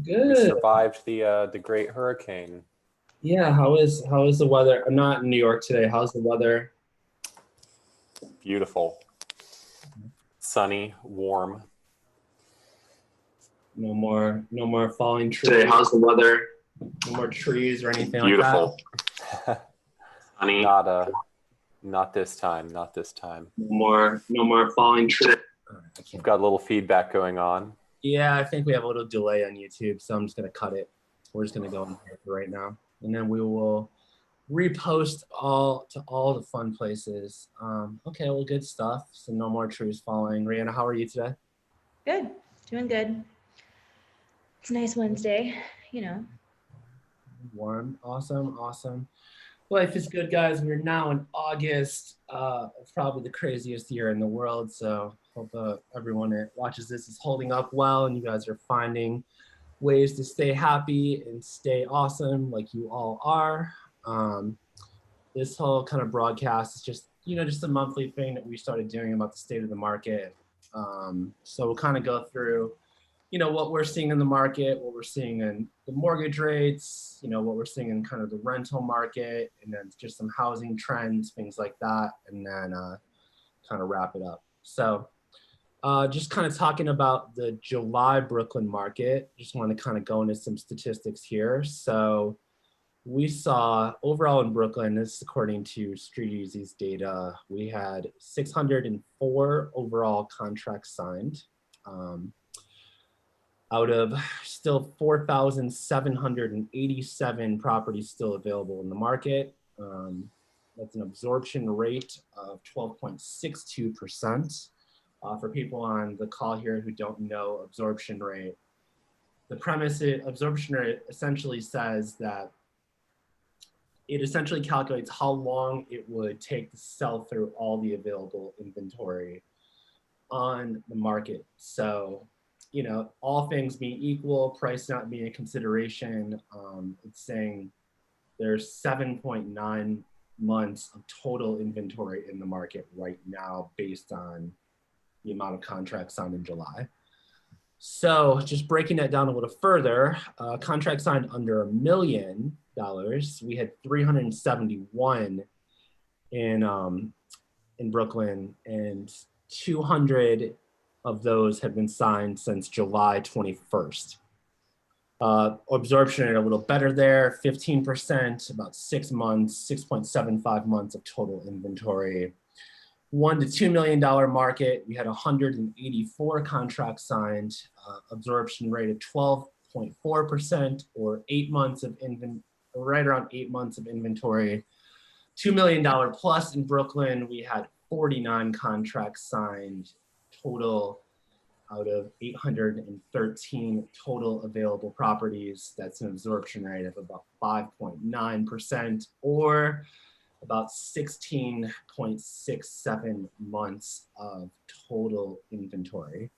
We Good. survived the great hurricane. Yeah, how is the weather? I'm not in New York today. How's the weather? Beautiful, sunny, warm. No more falling trees. Today, how's the weather? No more trees or anything Beautiful. like that. Sunny. Not this time. Not this time. No more falling trees. We've got a little feedback going on. Yeah, I think we have a little delay on YouTube, so I'm just gonna cut it. We're just gonna go in here for right now, and then we will repost all the fun places. Okay, well, good stuff. So no more trees falling. Rihanna, how are you today? Good, doing good. It's a nice Wednesday, you know. Warm, awesome. Life is good, guys. We're now in August. Probably the craziest year in the world. So hope everyone that watches this is holding up well, and you guys are finding ways to stay happy and stay awesome, like you all are. This whole kind of broadcast is just a monthly thing that we started doing about the state of the market. So we'll kind of go through what we're seeing in the market, what we're seeing in the mortgage rates, what we're seeing in kind of the rental market, and then just some housing trends, things like that, and then kind of wrap it up. So just kind of talking about the July Brooklyn market, just want to kind of go into some statistics here. So we saw overall in Brooklyn, this is according to StreetEasy's data, we had 604 overall contracts signed. Out of still 4,787 properties still available in the market. That's an absorption rate of 12.62%. For people on the call here who don't know absorption rate, the premise is absorption rate essentially says that it essentially calculates how long it would take to sell through all the available inventory on the market. So all things being equal, price not being a consideration, it's saying there's 7.9 months of total inventory in the market right now based on the amount of contracts signed in July. So just breaking that down a little further, contracts signed under $1 million, we had 371 in Brooklyn, and 200 of those have been signed since July 21st. Absorption rate a little better there, 15%, about 6 months, 6.75 months of total inventory. $1 to $2 million market, we had 184 contracts signed, absorption rate of 12.4%, or 8 months of right around 8 months of inventory. $2 million plus in Brooklyn, we had 49 contracts signed total out of 813 total available properties. That's an absorption rate of about 5.9%, or about 16.67 months of total inventory.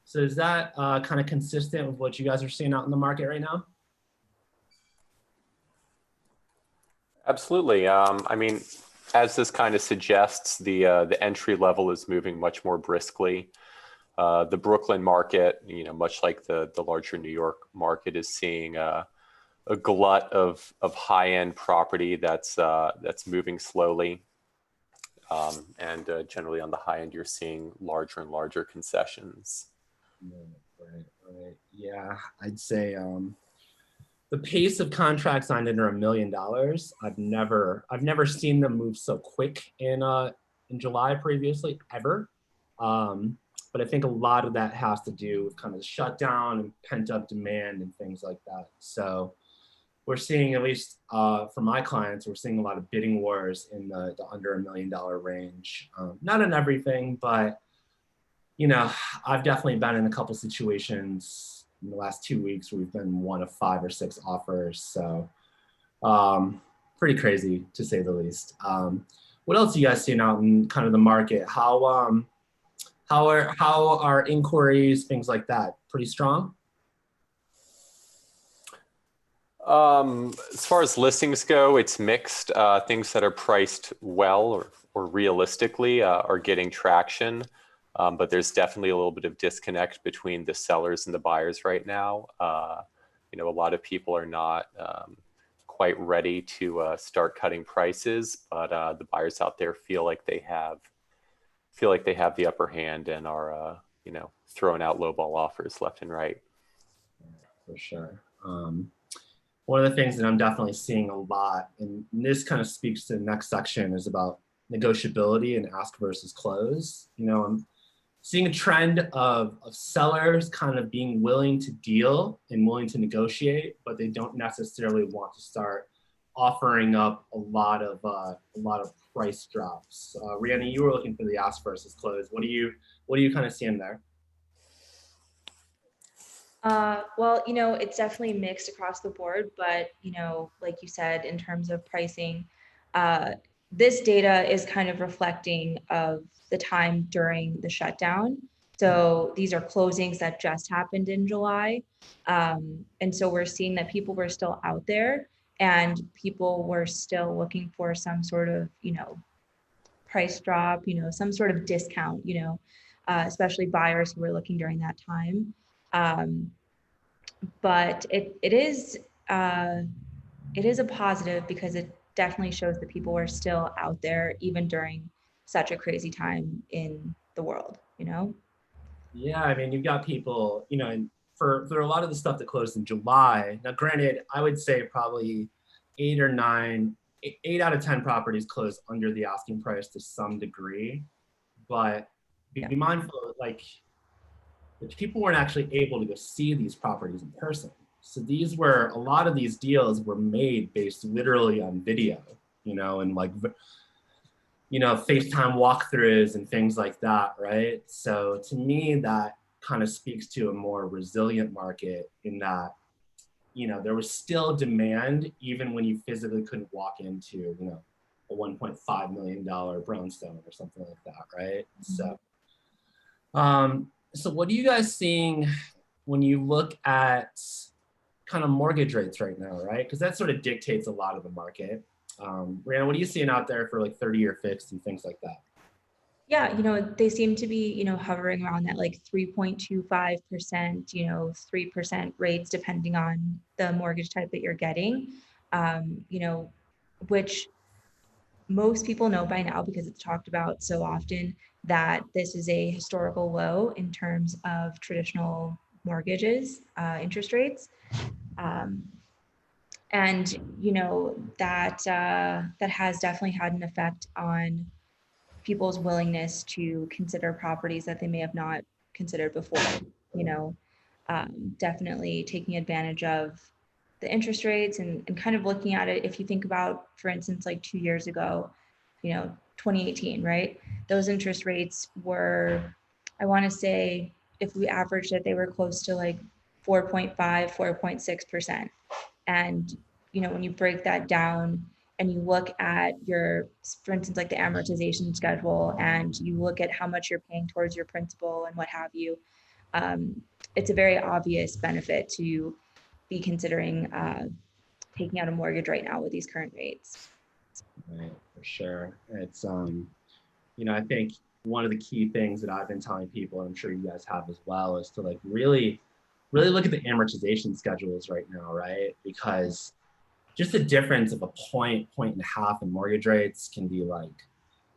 So is that kind of consistent with what you guys are seeing out in the market right now? Absolutely. I mean, as this kind of suggests, the entry level is moving much more briskly. The Brooklyn market, much like the larger New York market, is seeing a glut of high-end property that's moving slowly. And generally on the high end, you're seeing larger and larger concessions. Right. Yeah, I'd say the pace of contracts signed under $1 million, I've never seen them move so quick in July previously, ever. But I think a lot of that has to do with kind of the shutdown and pent up demand and things like that. So we're seeing, at least for my clients, we're seeing a lot of bidding wars in the under $1 million range. Not in everything, but I've definitely been in a couple situations in the last 2 weeks where we've been one of 5 or 6 offers. So pretty crazy to say the least. What else are you guys seeing out in kind of the market? How are inquiries, things like that? Pretty strong? As far as listings go, it's mixed. Things that are priced well or realistically are getting traction. But there's definitely a little bit of disconnect between the sellers and the buyers right now. You know, a lot of people are not quite ready to start cutting prices, but the buyers out there feel like they have the upper hand and are you know, throwing out lowball offers left and right. For sure. One of the things that I'm definitely seeing a lot, and this kind of speaks to the next section, is about negotiability and ask versus close. You know, I'm seeing a trend of sellers kind of being willing to deal and willing to negotiate, but they don't necessarily want to start offering up a lot of price drops. Rihanna, you were looking for the ask versus close. What do you kind of seeing there? Well, you know, it's definitely mixed across the board, but, you know, like you said, in terms of pricing, this data is kind of reflecting of the time during the shutdown. So these are closings that just happened in July. And so we're seeing that people were still out there and people were still looking for some sort of, you know, price drop, you know, some sort of discount, you know, especially buyers who were looking during that time. But it is a positive because it definitely shows that people are still out there even during such a crazy time in the world, you know? Yeah, I mean, you've got people, you know, and for a lot of the stuff that closed in July. Now, granted, I would say probably 8 out of 10 properties closed under the asking price to some degree. But be mindful, like, the people weren't actually able to go see these properties in person. So a lot of these deals were made based literally on video, you know, and like, you know, FaceTime walkthroughs and things like that, right? So to me, that kind of speaks to a more resilient market in that, you know, there was still demand even when you physically couldn't walk into, you know, a $1.5 million brownstone or something like that, right? So what are you guys seeing when you look at kind of mortgage rates right now, right? Because that sort of dictates a lot of the market. Brianna, what are you seeing out there for like 30-year fixed and things like that? Yeah, you know, they seem to be, you know, hovering around that like 3.25%, you know, 3% rates depending on the mortgage type that you're getting, you know, which most people know by now because it's talked about so often that this is a historical low in terms of traditional mortgages, interest rates. And you know that that has definitely had an effect on people's willingness to consider properties that they may have not considered before. You know, definitely taking advantage of the interest rates and kind of looking at it. If you think about, for instance, like 2 years ago, you know, 2018, right? Those interest rates were, I want to say, if we averaged it, they were close to like 4.5, 4.6%. And, you know, when you break that down and you look at your, for instance, like the amortization schedule, and you look at how much you're paying towards your principal and what have you, it's a very obvious benefit to be considering taking out a mortgage right now with these current rates. Right, for sure. It's, you know, I think one of the key things that I've been telling people, and I'm sure you guys have as well, is to like really look at the amortization schedules right now, right? Because just the difference of a point and a half in mortgage rates can be like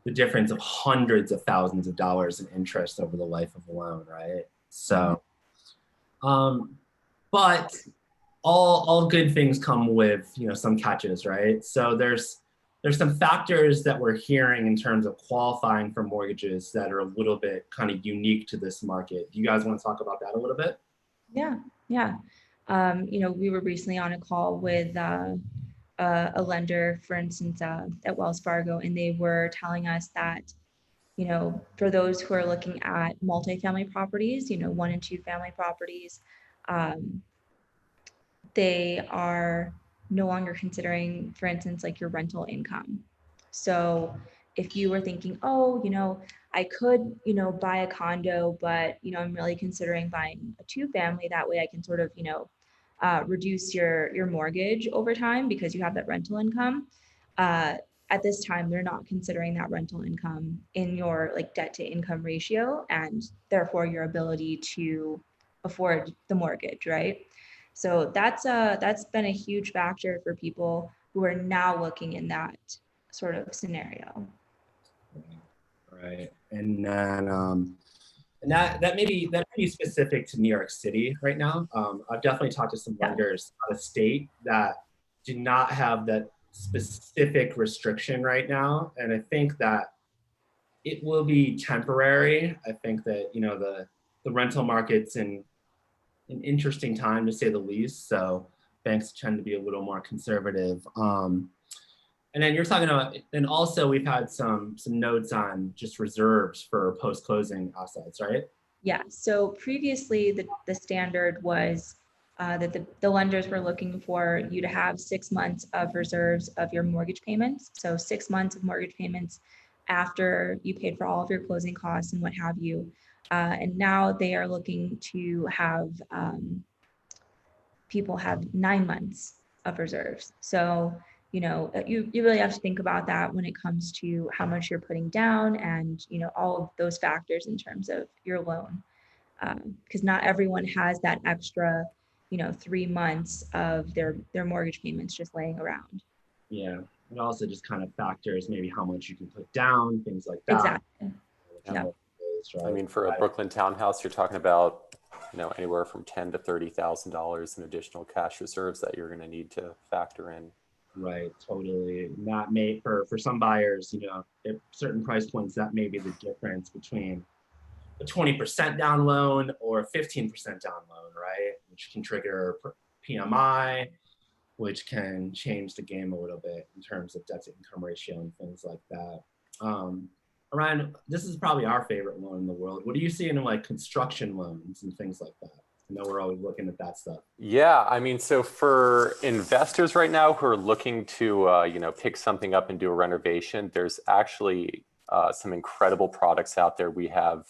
the difference of hundreds of thousands of dollars in interest over the life of a loan, right? So, but all good things come with, you know, some catches, right? So there's some factors that we're hearing in terms of qualifying for mortgages that are a little bit kind of unique to this market. Do you guys want to talk about that a little bit? Yeah. You know, we were recently on a call with a lender, for instance, at Wells Fargo, and they were telling us that, you know, for those who are looking at multifamily properties, you know, 1 and 2 family properties, they are no longer considering, for instance, like your rental income. So if you were thinking, oh, you know, I could, you know, buy a condo, but, you know, I'm really considering buying a 2-family. That way I can sort of, you know, reduce your mortgage over time because you have that rental income. at this time, they're not considering that rental income in your like debt to income ratio, and therefore your ability to afford the mortgage, right? So that's been a huge factor for people who are now looking in that sort of scenario. Right. And then and that may be specific to New York City right now. I've definitely talked to some lenders out of state that do not have that specific restriction right now, and I think that it will be temporary. I think that the rental market's in an interesting time to say the least. So banks tend to be a little more conservative. And then you're talking about, and also we've had some notes on just reserves for post-closing assets, right? Yeah, so previously the standard was that the lenders were looking for you to have 6 months of reserves of your mortgage payments. So 6 months of mortgage payments after you paid for all of your closing costs and what have you. And now they are looking to have people have 9 months of reserves. So you really have to think about that when it comes to how much you're putting down and all of those factors in terms of your loan, because not everyone has that extra 3 months of their mortgage payments just laying around. Yeah, it also just kind of factors maybe how much you can put down, things like that. Exactly. Yeah. Right? I mean, for a Brooklyn townhouse, you're talking about anywhere from $10,000 to $30,000 in additional cash reserves that you're going to need to factor in. Right, totally. That may for some buyers, at certain price points, that may be the difference between a 20% down loan or a 15% down loan, right? Which can trigger PMI, which can change the game a little bit in terms of debt to income ratio and things like that. Ryan, this is probably our favorite loan in the world. What do you see in like construction loans and things like that? I know we're always looking at that stuff. Yeah, I mean, so for investors right now who are looking to, pick something up and do a renovation, there's actually some incredible products out there. We have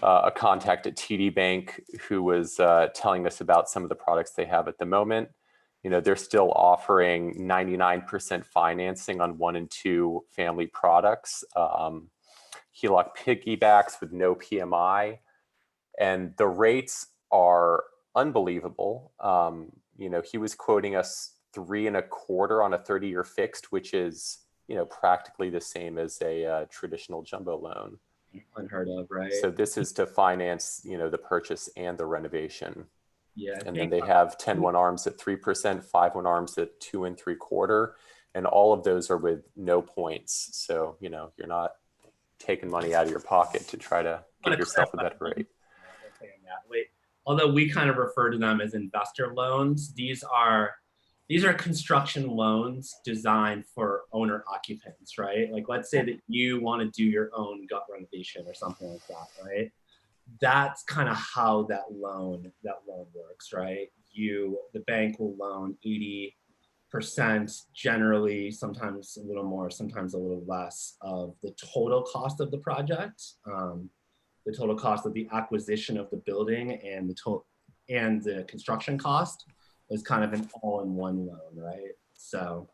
a contact at TD Bank who was telling us about some of the products they have at the moment. They're still offering 99% financing on 1 and 2 family products, HELOC piggybacks with no PMI, and the rates are unbelievable. He was quoting us 3.25% on a 30-year fixed, which is practically the same as a traditional jumbo loan. Unheard of, right? So this is to finance the purchase and the renovation. Yeah, and then they have 10-1 arms at 3%, 5-1 arms at 2.75%, and all of those are with no points. So you're not taking money out of your pocket to try to get yourself a better rate. Although we kind of refer to them as investor loans, these are construction loans designed for owner occupants, right? Like let's say that you want to do your own gut renovation or something like that, right? That's kind of how that loan works, right? The bank will loan 80% generally, sometimes a little more, sometimes a little less of the total cost of the project, the total cost of the acquisition of the building, and the construction cost is kind of an all-in-one loan, right? So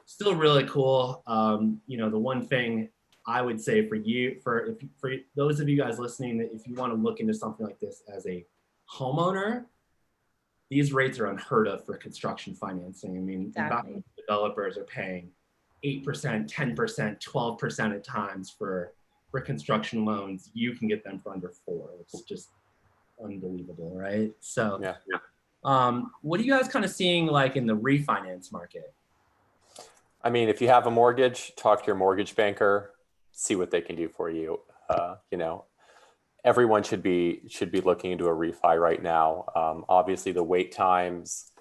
still really cool. The one thing I would say for those of you guys listening, that if you want to look into something like this as a homeowner, these rates are unheard of for construction financing. I mean, exactly. Developers are paying 8%, 10%, 12% at times for construction loans. You can get them for under 4%. It's just unbelievable, right? So, yeah. What are you guys kind of seeing like in the refinance market? I mean, if you have a mortgage, talk to your mortgage banker, see what they can do for you. Everyone should be looking into a refi right now. Obviously, the wait times,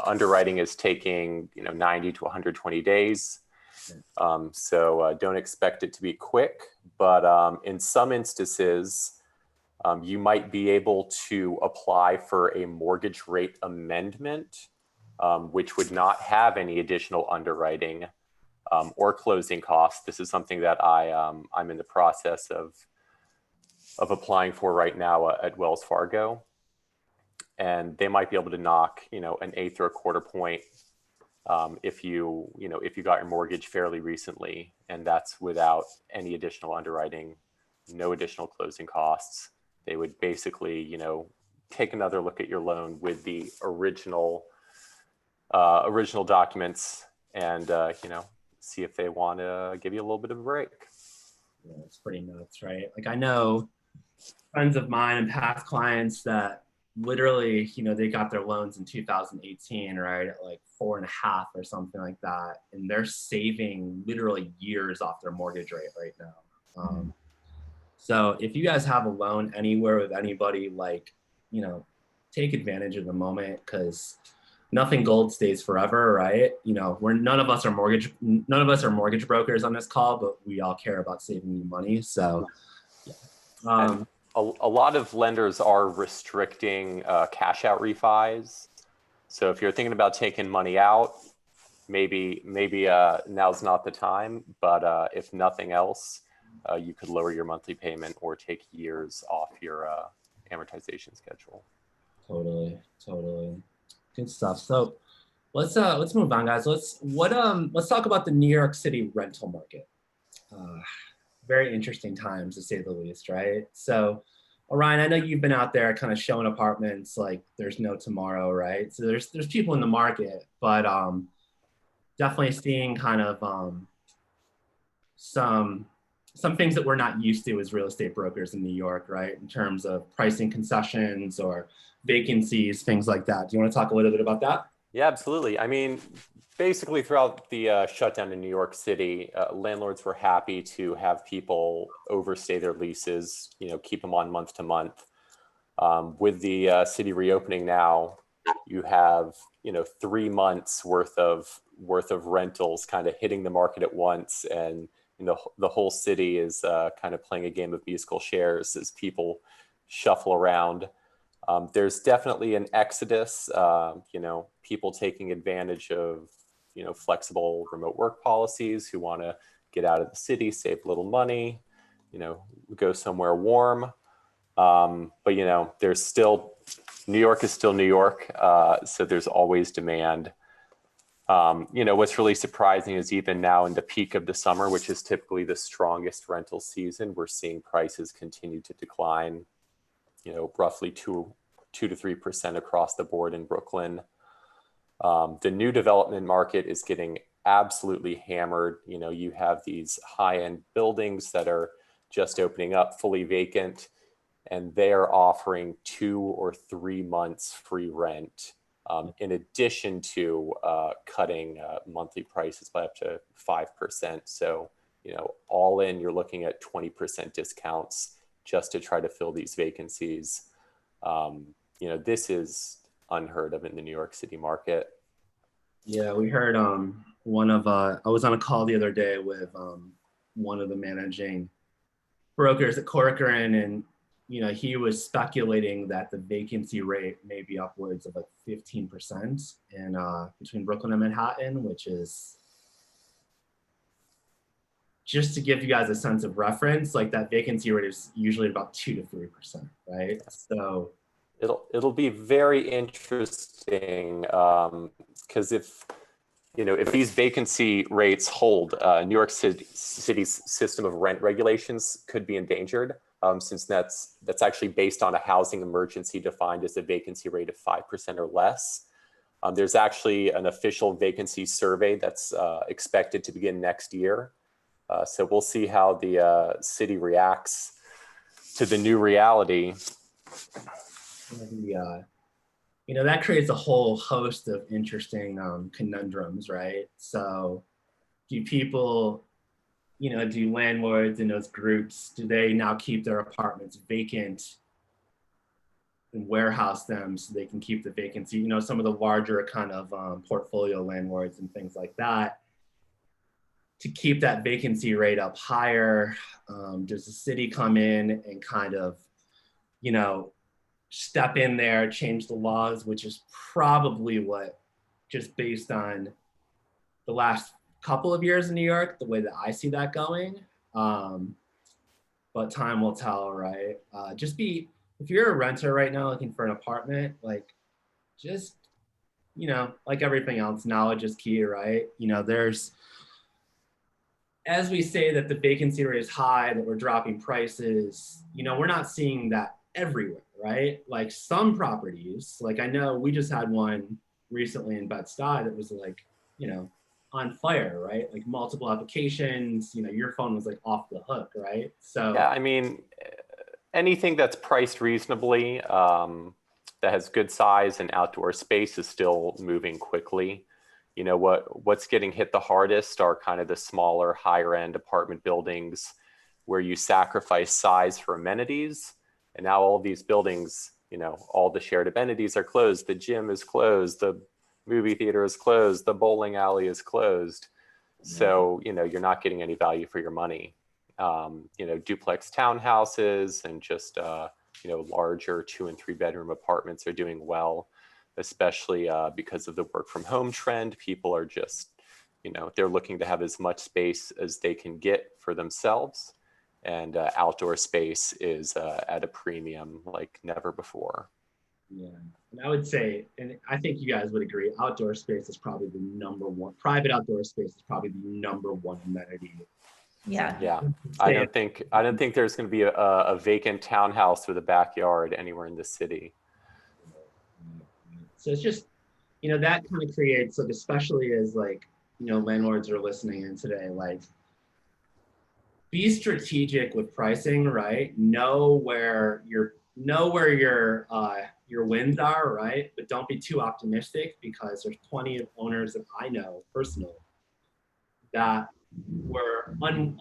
underwriting is taking 90 to 120 days. So don't expect it to be quick, but in some instances, you might be able to apply for a mortgage rate amendment, which would not have any additional underwriting or closing costs. This is something that I'm in the process of applying for right now at Wells Fargo, and they might be able to knock an 1/8 or 1/4 point if if you got your mortgage fairly recently, and that's without any additional underwriting, no additional closing costs. They would basically, take another look at your loan with the original documents and, see if they want to give you a little bit of a break. Yeah, it's pretty nuts, right? Like I know friends of mine and past clients that literally, they got their loans in 2018, right? At like 4.5 or something like that. And they're saving literally years off their mortgage rate right now. So if you guys have a loan anywhere with anybody, like, take advantage of the moment, because nothing gold stays forever, right? None of us are mortgage brokers on this call, but we all care about saving you money. So And a lot of lenders are restricting cash out refis. So if you're thinking about taking money out, maybe now's not the time. But if nothing else, you could lower your monthly payment or take years off your amortization schedule. Totally. Good stuff. So let's move on, guys. Let's talk about the New York City rental market. Very interesting times, to say the least, right? So, Orion, I know you've been out there kind of showing apartments like there's no tomorrow, right? So there's people in the market, but definitely seeing kind of some things that we're not used to as real estate brokers in New York, right? In terms of pricing concessions or vacancies, things like that. Do you want to talk a little bit about that? Yeah, absolutely. I mean, basically throughout the shutdown in New York City, landlords were happy to have people overstay their leases, keep them on month to month. With the city reopening now, you have 3 months worth of rentals kind of hitting the market at once, and the whole city is kind of playing a game of musical chairs as people shuffle around. There's definitely an exodus, people taking advantage of, flexible remote work policies, who want to get out of the city, save a little money, go somewhere warm. But, there's still, New York is still New York. So there's always demand. What's really surprising is even now in the peak of the summer, which is typically the strongest rental season, we're seeing prices continue to decline, roughly 2 to 3% across the board in Brooklyn. The new development market is getting absolutely hammered. You have these high-end buildings that are just opening up, fully vacant, and they are offering 2 or 3 months free rent, in addition to cutting monthly prices by up to 5%. So, all in, you're looking at 20% discounts just to try to fill these vacancies. This is unheard of in the New York City market. Yeah, we heard I was on a call the other day with one of the managing brokers at Corcoran, and he was speculating that the vacancy rate may be upwards of like 15% in between Brooklyn and Manhattan, which is, just to give you guys a sense of reference, like that vacancy rate is usually about 2 to 3%, right? So it'll be very interesting, because if these vacancy rates hold, New York City's system of rent regulations could be endangered, since that's actually based on a housing emergency defined as a vacancy rate of 5% or less. There's actually an official vacancy survey that's expected to begin next year. So we'll see how the city reacts to the new reality. That creates a whole host of interesting conundrums, right? So do people, do landlords in those groups, do they now keep their apartments vacant and warehouse them so they can keep the vacancy? Some of the larger kind of portfolio landlords and things like that, to keep that vacancy rate up higher. Does the city come in and kind of, step in there, change the laws, which is probably what, just based on the last couple of years in New York, the way that I see that going. But time will tell, right? If you're a renter right now looking for an apartment, like, just you know, like everything else, knowledge is key, right? You know, as we say that the vacancy rate is high, that we're dropping prices, you know, we're not seeing that everywhere, right? Like some properties, like I know we just had one recently in Bed-Stuy that was like, you know, on fire, right? Like multiple applications, you know, your phone was like off the hook, right? Yeah, So I mean, anything that's priced reasonably, that has good size and outdoor space is still moving quickly. You know, what's getting hit the hardest are kind of the smaller, higher end apartment buildings where you sacrifice size for amenities. And now all these buildings, you know, all the shared amenities are closed. The gym is closed. The movie theater is closed. The bowling alley is closed. So, you know, you're not getting any value for your money. You know, duplex townhouses and just, you know, larger 2 and 3 bedroom apartments are doing well, especially because of the work from home trend. People are just, you know, they're looking to have as much space as they can get for themselves. And outdoor space is at a premium like never before. yeah, and I would say, and I think you guys would agree, outdoor space is probably the number one. Private outdoor space is probably the number one amenity. Yeah. Yeah, Stay- I don't think there's going to be a vacant townhouse with a backyard anywhere in the city. So it's just, you know, that kind of creates like, especially as like, you know, landlords are listening in today, like be strategic with pricing, right? Know where your wins are, right? But don't be too optimistic because there's plenty of owners that I know personally that were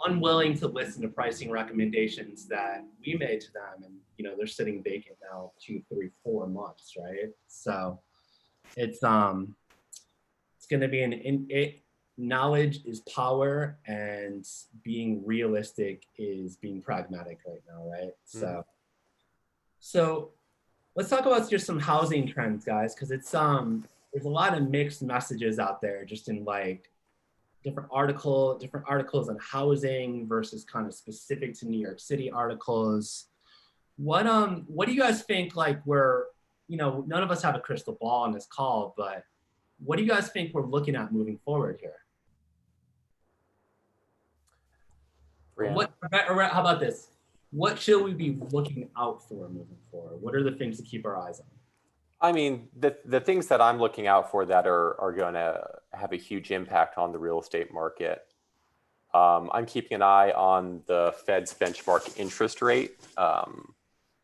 unwilling to listen to pricing recommendations that we made to them, and you know they're sitting vacant now 2, 3, 4 months, right? So it's going to be knowledge is power, and being realistic is being pragmatic right now, right? So let's talk about just some housing trends, guys, because it's there's a lot of mixed messages out there just in like different articles on housing versus kind of specific to New York City articles. What do you guys think, like, we're, you know, none of us have a crystal ball on this call, but what do you guys think we're looking at moving forward here? Brianna? Or how about this? What should we be looking out for moving forward? What are the things to keep our eyes on? I mean, the things that I'm looking out for that are going to have a huge impact on the real estate market. I'm keeping an eye on the Fed's benchmark interest rate.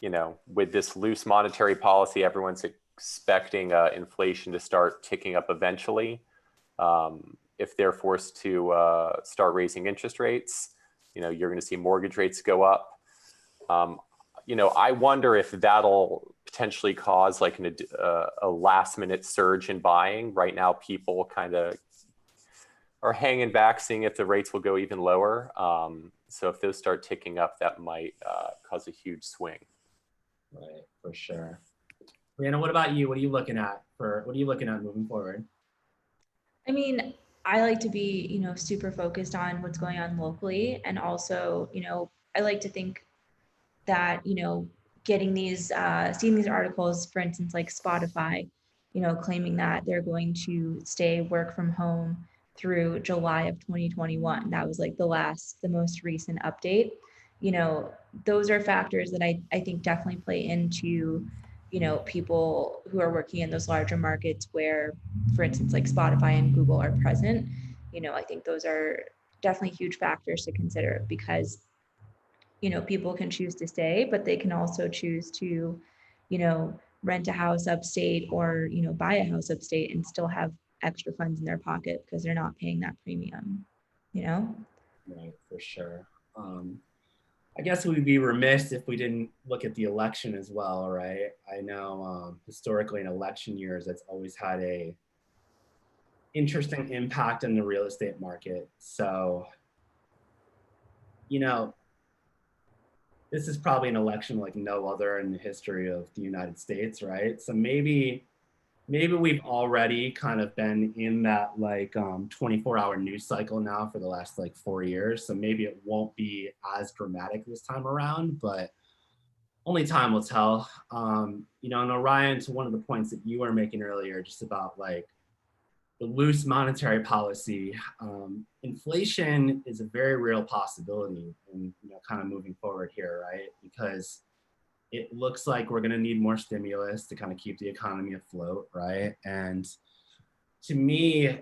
You know, with this loose monetary policy, everyone's expecting inflation to start ticking up eventually. If they're forced to start raising interest rates, you know, you're going to see mortgage rates go up. You know, I wonder if that'll potentially cause like a last minute surge in buying. Right now, people kind of are hanging back, seeing if the rates will go even lower. So if those start ticking up, that might cause a huge swing. Right, for sure. Brianna, what about you? What are you looking at moving forward? I mean, I like to be, you know, super focused on what's going on locally. And also, you know, I like to think that, you know, getting these, seeing these articles, for instance, like Spotify, you know, claiming that they're going to stay work from home through July of 2021. That was like the most recent update. You know, those are factors that I think definitely play into, you know, people who are working in those larger markets where, for instance, like Spotify and Google are present. You know, I think those are definitely huge factors to consider because, you know, people can choose to stay, but they can also choose to, you know, rent a house upstate or, you know, buy a house upstate and still have extra funds in their pocket because they're not paying that premium, you know? Right, for sure. I guess we'd be remiss if we didn't look at the election as well, right? I know historically in election years, that's always had a interesting impact on the real estate market. So, you know, this is probably an election like no other in the history of the United States, right? So maybe we've already kind of been in that like 24-hour news cycle now for the last like 4 years. So maybe it won't be as dramatic this time around, but only time will tell. You know, and Orion, to one of the points that you were making earlier, just about like the loose monetary policy, inflation is a very real possibility, and you know, kind of moving forward here, right? Because it looks like we're going to need more stimulus to kind of keep the economy afloat, right? And to me,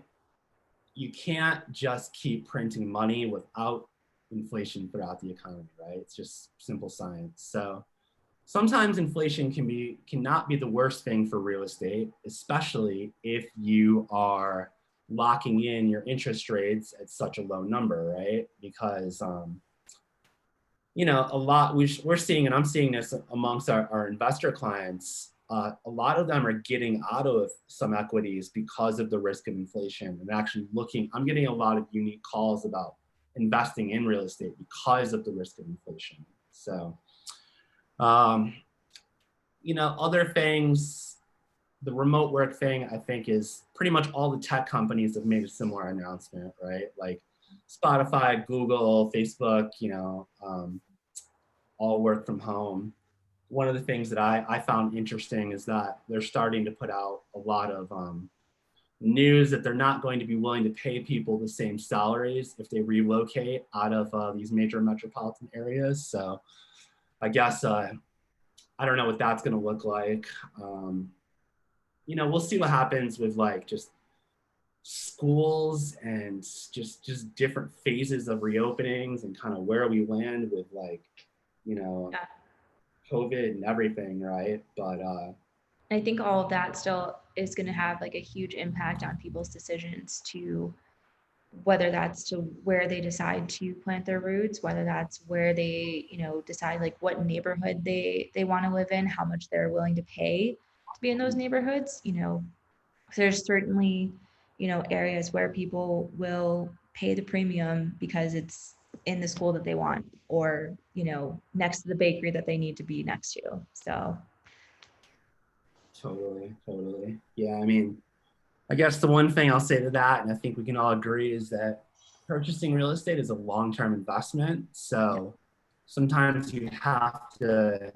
you can't just keep printing money without inflation throughout the economy, right? It's just simple science. So sometimes inflation cannot be the worst thing for real estate, especially if you are locking in your interest rates at such a low number, right? Because you know, a lot we're seeing, and I'm seeing this amongst our investor clients, a lot of them are getting out of some equities because of the risk of inflation, and actually looking, I'm getting a lot of unique calls about investing in real estate because of the risk of inflation. So, you know, other things, the remote work thing, I think is pretty much all the tech companies have made a similar announcement, right? Like Spotify, Google, Facebook, you know, all work from home. One of the things that I found interesting is that they're starting to put out a lot of news that they're not going to be willing to pay people the same salaries if they relocate out of these major metropolitan areas. So I guess, I don't know what that's going to look like. You know, we'll see what happens with like just schools and just different phases of reopenings and kind of where we land with like, you know, Yeah. COVID and everything, right? But I think all of that still is going to have like a huge impact on people's decisions to whether that's to where they decide to plant their roots, whether that's where they, you know, decide like what neighborhood they want to live in, how much they're willing to pay to be in those neighborhoods. You know, there's certainly, you know, areas where people will pay the premium because it's in the school that they want, or, you know, next to the bakery that they need to be next to. So totally. Yeah, I mean, I guess the one thing I'll say to that, and I think we can all agree, is that purchasing real estate is a long-term investment. So sometimes you have to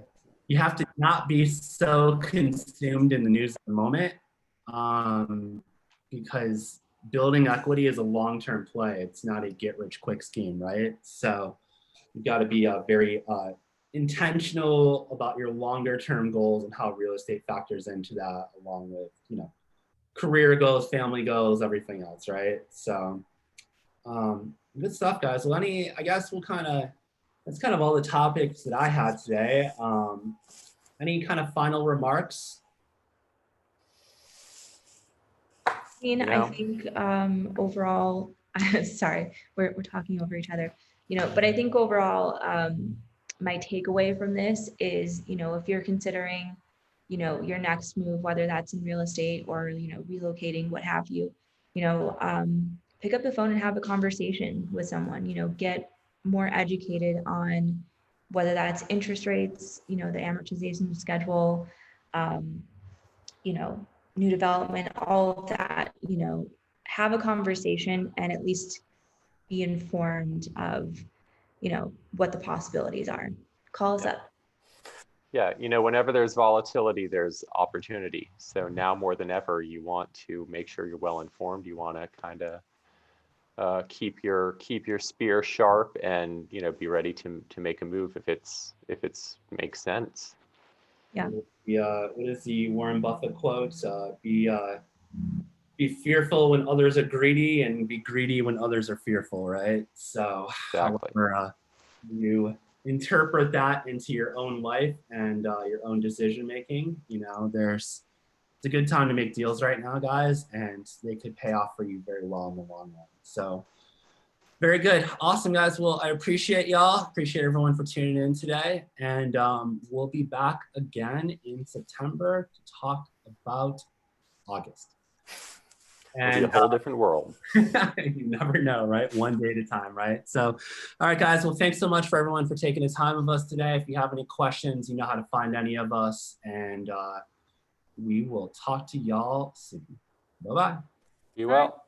not be so consumed in the news at the moment, because building equity is a long-term play. It's not a get-rich-quick scheme, right? So you've got to be very intentional about your longer-term goals and how real estate factors into that, along with, you know, career goals, family goals, everything else, right? So good stuff, guys. Well, I guess that's kind of all the topics that I had today. Any kind of final remarks? I mean, I No. think overall, sorry, we're talking over each other, you know, but I think overall, my takeaway from this is, you know, if you're considering, you know, your next move, whether that's in real estate or, you know, relocating, what have you, you know, pick up the phone and have a conversation with someone, you know, get more educated on whether that's interest rates, you know, the amortization schedule, you know, new development, all of that, you know, have a conversation and at least be informed of, you know, what the possibilities are. Call us up. Yeah, you know, whenever there's volatility, there's opportunity. So now more than ever, you want to make sure you're well informed. You want to kind of keep your spear sharp, and you know, be ready to make a move if it's makes sense. Yeah. What is the Warren Buffett quote? Be fearful when others are greedy, and be greedy when others are fearful, right? So Exactly. however you interpret that into your own life and your own decision making, you know, it's a good time to make deals right now, guys, and they could pay off for you very well in the long run. So very good. Awesome, guys. Well, I appreciate y'all. Appreciate everyone for tuning in today. And we'll be back again in September to talk about August. It'll be a whole different world. You never know, right? One day at a time, right? So, all right, guys. Well, thanks so much for everyone for taking the time with us today. If you have any questions, you know how to find any of us. And we will talk to y'all soon. Bye-bye. Be well.